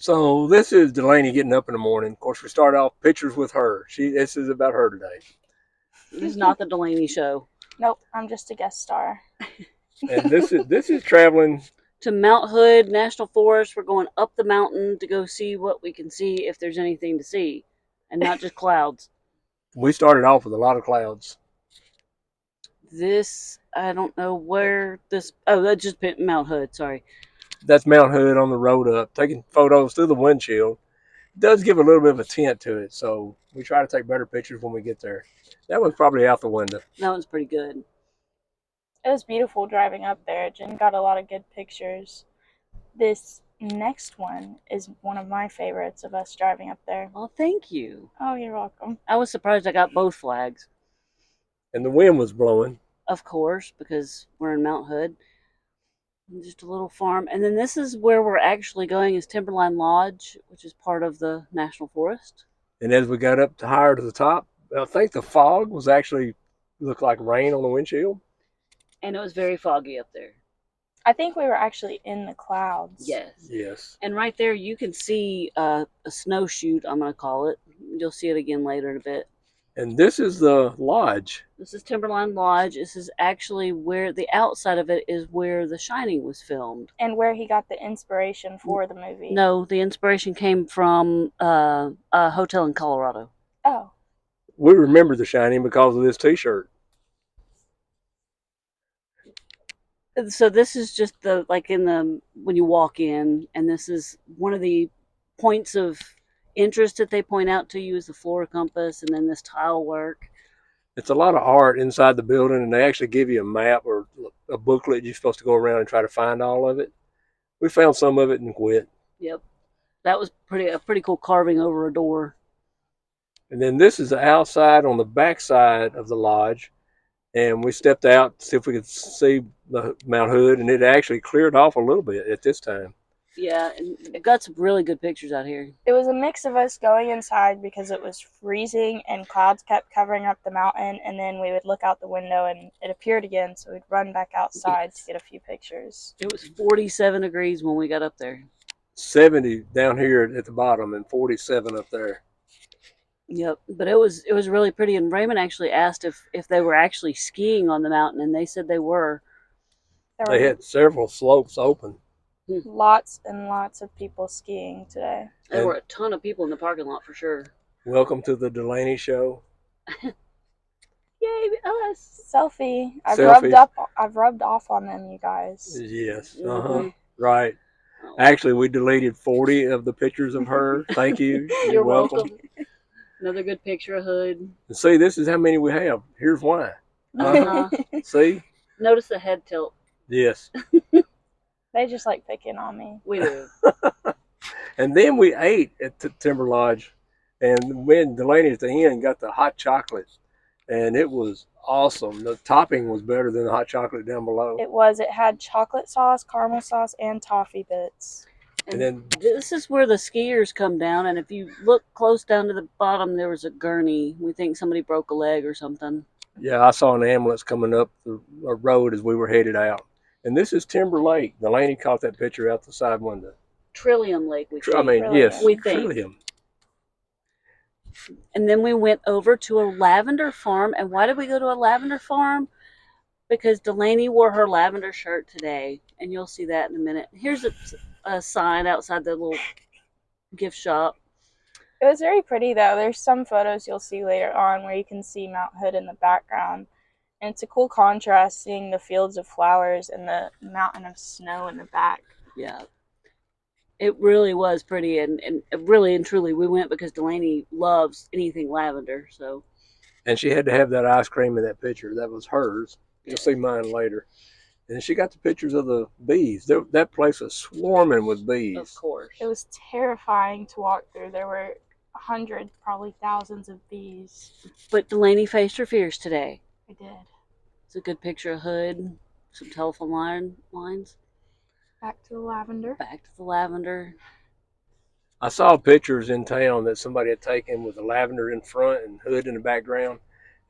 So this is Delaney getting up in the morning. Of course, we start off pictures with her. This is about her today. This is not the Delaney show. Nope, I'm just a guest star. And this is traveling To Mount Hood National Forest. We're going up the mountain to go see what we can see, if there's anything to see, and not just clouds. We started off with a lot of clouds. This, I don't know where this. Oh, that's just Mount Hood. Sorry. That's Mount Hood on the road up, taking photos through the windshield. It does give a little bit of a tint to it, so we try to take better pictures when we get there. That one's probably out the window. That one's pretty good. It was beautiful driving up there. Jen got a lot of good pictures. This next one is one of my favorites of us driving up there. Well, thank you. Oh, you're welcome. I was surprised I got both flags, And the wind was blowing. of course, because we're in Mount Hood. Just a little farm. And then this is where we're actually going, is Timberline Lodge, which is part of the National Forest. And as we got up to higher to the top, I think the fog was actually looked like rain on the windshield. And it was very foggy up there. I think we were actually in the clouds. Yes. Yes. And right there you can see a snow chute, I'm going to call it. You'll see it again later in a bit. And this is the lodge. This is Timberline Lodge. This is actually where the outside of it is where The Shining was filmed. And where he got the inspiration for the movie. No, the inspiration came from a hotel in Colorado. Oh. We remember The Shining because of this T-shirt. So this is just when you walk in, and this is one of the points of interest that they point out to you is the floor compass, and then this tile work. It's a lot of art inside the building, and they actually give you a map or a booklet you're supposed to go around and try to find all of it. We found some of it and quit. Yep, that was a pretty cool carving over a door. And then this is the outside on the back side of the lodge, and we stepped out to see if we could see the Mount Hood, and it actually cleared off a little bit at this time. Yeah, and it got some really good pictures out here. It was a mix of us going inside because it was freezing and clouds kept covering up the mountain, and then we would look out the window and it appeared again, so we'd run back outside to get a few pictures. It was 47 degrees when we got up there. 70 down here at the bottom and 47 up there. Yep, but it was really pretty. And Raymond actually asked if they were actually skiing on the mountain, and they said they were. They had several slopes open. Lots and lots of people skiing today. There were a ton of people in the parking lot for sure. Welcome to the Delaney Show. Yay, us! Selfie. I've rubbed off on them, you guys. Yes. Mm-hmm. Right. Actually, we deleted 40 of the pictures of her. Thank you. You're welcome. Another good picture of Hood. And see, this is how many we have. Here's why. See? Notice the head tilt. Yes. They just like picking on me. We do. And then we ate at the Timber Lodge, and when Delaney at the end got the hot chocolate, and it was awesome. The topping was better than the hot chocolate down below. It was. It had chocolate sauce, caramel sauce, and toffee bits. And then this is where the skiers come down, and if you look close down to the bottom, there was a gurney. We think somebody broke a leg or something. Yeah, I saw an ambulance coming up the road as we were headed out. And this is Timber Lake. Delaney caught that picture out the side window. Trillium Lake, we think. Yes, we think. Trillium. And then we went over to a lavender farm. And why did we go to a lavender farm? Because Delaney wore her lavender shirt today, and you'll see that in a minute. Here's a sign outside the little gift shop. It was very pretty, though. There's some photos you'll see later on where you can see Mount Hood in the background. And it's a cool contrast seeing the fields of flowers and the mountain of snow in the back. Yeah. It really was pretty, and really and truly we went because Delaney loves anything lavender. So. And she had to have that ice cream in that picture. That was hers. You'll see mine later. And she got the pictures of the bees. That place was swarming with bees. Of course. It was terrifying to walk through. There were hundreds, probably thousands of bees. But Delaney faced her fears today. I did. It's a good picture of Hood, some telephone lines. Back to the lavender. Back to the lavender. I saw pictures in town that somebody had taken with the lavender in front and Hood in the background.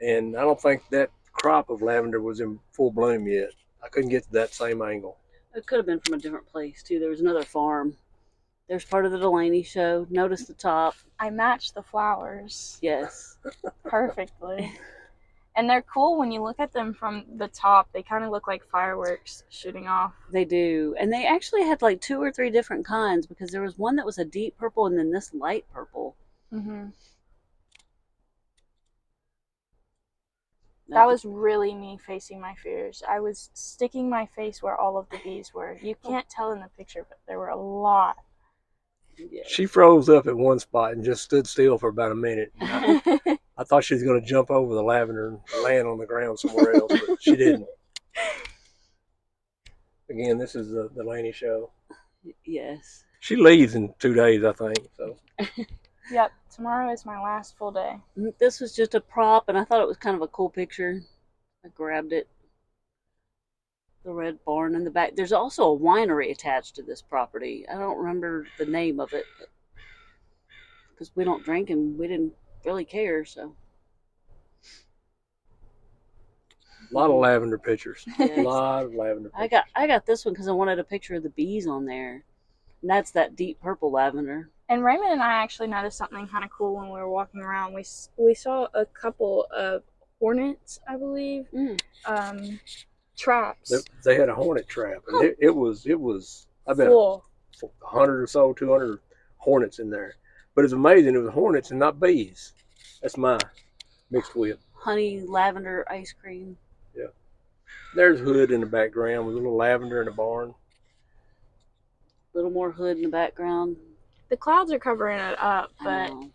And I don't think that crop of lavender was in full bloom yet. I couldn't get to that same angle. It could have been from a different place, too. There was another farm. There's part of the Delaney show. Notice the top. I matched the flowers Yes. perfectly. And they're cool when you look at them from the top. They kind of look like fireworks shooting off. They do. And they actually had like 2 or 3 different kinds because there was one that was a deep purple and then this light purple. Mm-hmm. That was really me facing my fears. I was sticking my face where all of the bees were. You can't tell in the picture, but there were a lot. Yeah. She froze up at one spot and just stood still for about a minute. I thought she was going to jump over the lavender and land on the ground somewhere else, but she didn't. Again, this is the Delaney show. Yes. She leaves in 2 days, I think. So Yep, tomorrow is my last full day. This was just a prop, and I thought it was kind of a cool picture. I grabbed it. The red barn in the back. There's also a winery attached to this property. I don't remember the name of it because we don't drink and we didn't really care. So a lot of lavender pictures. Yes. A lot of lavender pictures. I got this one because I wanted a picture of the bees on there, and that's that deep purple lavender. And Raymond and I actually noticed something kind of cool when we were walking around. We saw a couple of hornets, I believe, traps. They had a hornet trap, and it was I bet Full. 100 or so, 200 hornets in there. But it's amazing, it was hornets and not bees. That's my mixed with. Honey lavender ice cream. Yeah. There's Hood in the background with a little lavender in the barn. A little more Hood in the background. The clouds are covering it up, I but know.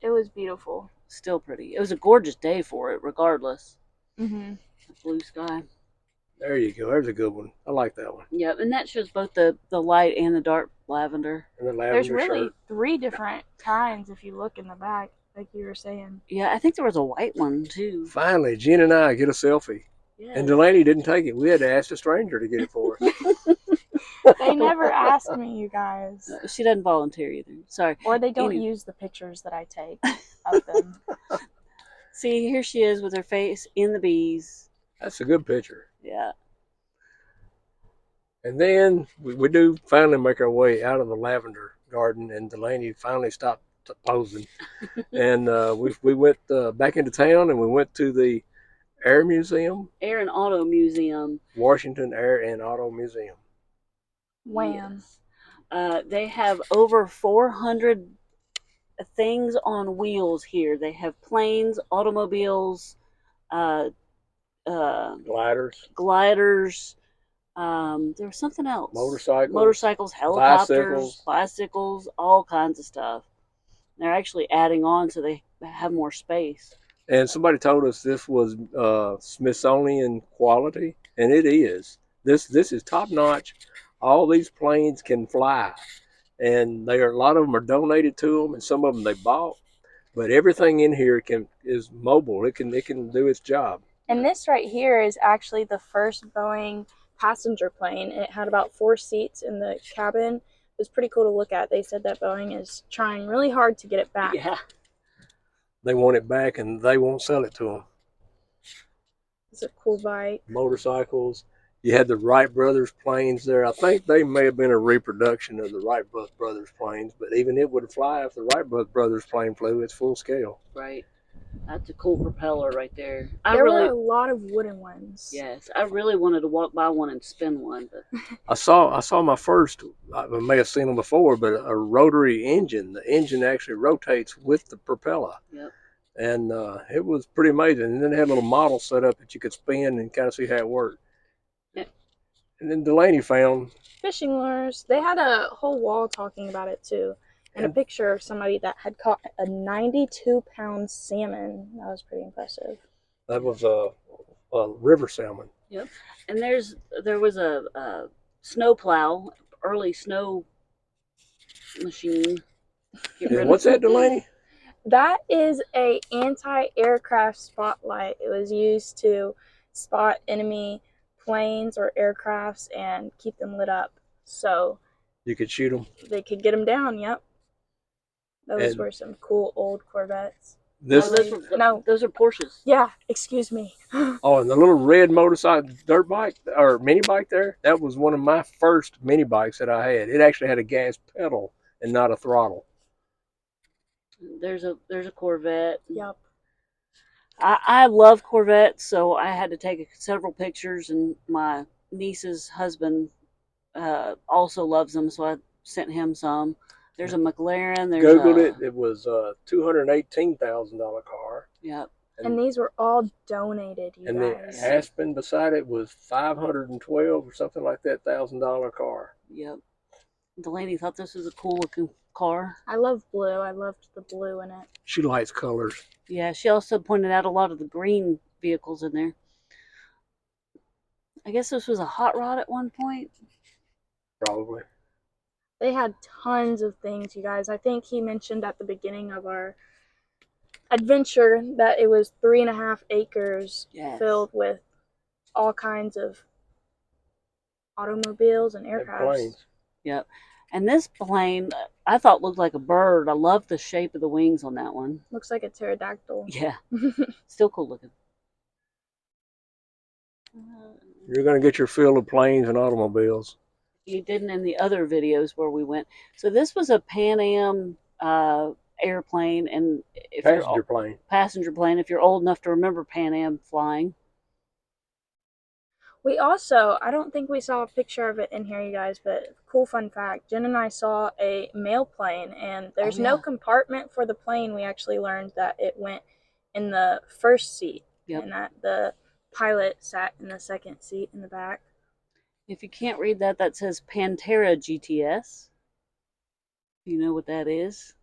it was beautiful. Still pretty. It was a gorgeous day for it, regardless. Mm-hmm. Blue sky. There you go. There's a good one. I like that one. Yeah, and that shows both the light and the dark lavender. And the lavender There's really shirt. 3 different kinds if you look in the back, like you were saying. Yeah, I think there was a white one too. Finally, Jen and I get a selfie. Yeah. And Delaney didn't take it. We had to ask a stranger to get it for us. They never asked me, you guys. She doesn't volunteer either. Sorry. Or they don't Anyway. use the pictures that I take of them. See, here she is with her face in the bees. That's a good picture. Yeah. And then we do finally make our way out of the lavender garden, and Delaney finally stopped posing. And we went back into town, and we went to the Air Museum, Air and Auto Museum. Washington Air and Auto Museum. Wham. Yes. They have over 400 things on wheels here. They have planes, automobiles, Gliders, gliders. There was something else. motorcycles, helicopters, bicycles, all kinds of stuff. They're actually adding on so they have more space. And somebody told us this was Smithsonian quality, and it is. This is top notch. All these planes can fly, and a lot of them are donated to them, and some of them they bought. But everything in here is mobile. It can do its job. And this right here is actually the first Boeing passenger plane. It had about 4 seats in the cabin. It was pretty cool to look at. They said that Boeing is trying really hard to get it back. Yeah. They want it back, and they won't sell it to them. It's a cool bike. Motorcycles. You had the Wright brothers planes there. I think they may have been a reproduction of the Wright brothers planes, but even it would fly if the Wright brothers plane flew. It's full scale. Right. That's a cool propeller right there. There were a lot of wooden ones. Yes, I really wanted to walk by one and spin one, but I saw my first. I may have seen them before, but a rotary engine. The engine actually rotates with the propeller. Yep. And it was pretty amazing. And then they had a little model set up that you could spin and kind of see how it worked. Yep. And then Delaney found Fishing lures. They had a whole wall talking about it too. And a picture of somebody that had caught a 92-pound salmon. That was pretty impressive. that was a river salmon. yep. And there was a snow plow, early snow machine. And what's that, Delaney? That is a anti-aircraft spotlight. It was used to spot enemy planes or aircrafts and keep them lit up. So You could shoot them. they could get them down, yep. Those And- were some cool old Corvettes. This, Those are Porsches. Yeah, excuse me. oh, and the little red motorcycle dirt bike or mini bike there, that was one of my first mini bikes that I had. It actually had a gas pedal and not a throttle. There's a Corvette. Yep. I love Corvettes, so I had to take several pictures, and my niece's husband also loves them, so I sent him some. There's a McLaren. There's Googled it. It was a $218,000 car. Yep. And these were all donated, you And guys. the Aspen beside it was $512 or something like that $1,000 car. Yep. Delaney thought this was a cool looking car. I love blue. I loved the blue in it. She likes colors. Yeah, she also pointed out a lot of the green vehicles in there. I guess this was a hot rod at one point. Probably. They had tons of things, you guys. I think he mentioned at the beginning of our adventure that it was 3.5 acres Yes. filled with all kinds of automobiles and And aircraft. planes. Yep. And this plane, I thought looked like a bird. I love the shape of the wings on that one. Looks like a pterodactyl. Yeah. Still cool looking. You're going to get your fill of planes and automobiles. You didn't in the other videos where we went. So this was a Pan Am airplane, and if Passenger plane. passenger plane, if you're old enough to remember Pan Am flying. We also, I don't think we saw a picture of it in here, you guys, but cool fun fact, Jen and I saw a mail plane, and there's no yeah. compartment for the plane. We actually learned that it went in the first seat, Yep. and that the pilot sat in the second seat in the back. If you can't read that, that says Pantera GTS. You know what that is?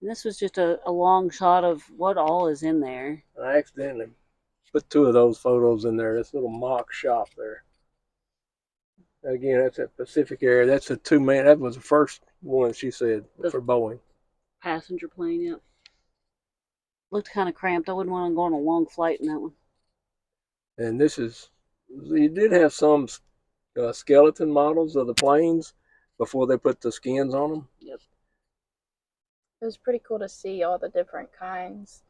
And this was just a long shot of what all is in there. I accidentally put 2 of those photos in there. This little mock shop there. Again, that's at Pacific area. That's a 2-man. That was the first one she said for Boeing. Passenger plane, yep. Looked kind of cramped. I wouldn't want to go on a long flight in that one. And this is, you did have some skeleton models of the planes before they put the skins on them. Yep. It was pretty cool to see all the different kinds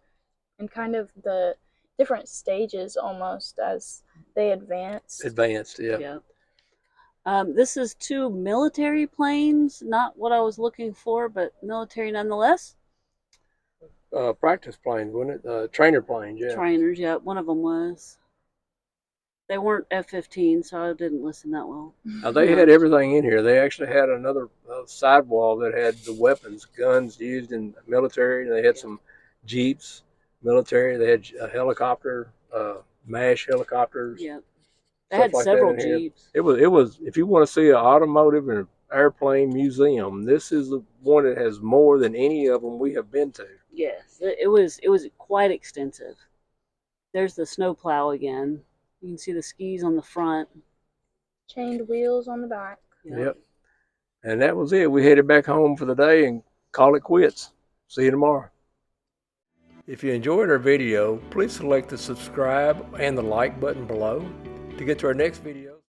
and kind of the different stages almost as they advanced. Advanced, yeah. Yeah. This is 2 military planes. Not what I was looking for, but military nonetheless. Practice planes, wasn't it? Trainer planes, yeah. Trainers, yeah. One of them was. They weren't F-15, so I didn't listen that well. They had everything in here. They actually had another sidewall that had the weapons, guns used in the military. They had some Jeeps, military. They had a helicopter, MASH helicopters. Yeah. They had like several that in here. Jeeps. It was. If you want to see an automotive and airplane museum, this is the one that has more than any of them we have been to. Yes, it was quite extensive. There's the snowplow again. You can see the skis on the front. Chained wheels on the back. Yep. And that was it. We headed back home for the day and call it quits. See you tomorrow. If you enjoyed our video, please select the subscribe and the like button below. To get to our next video,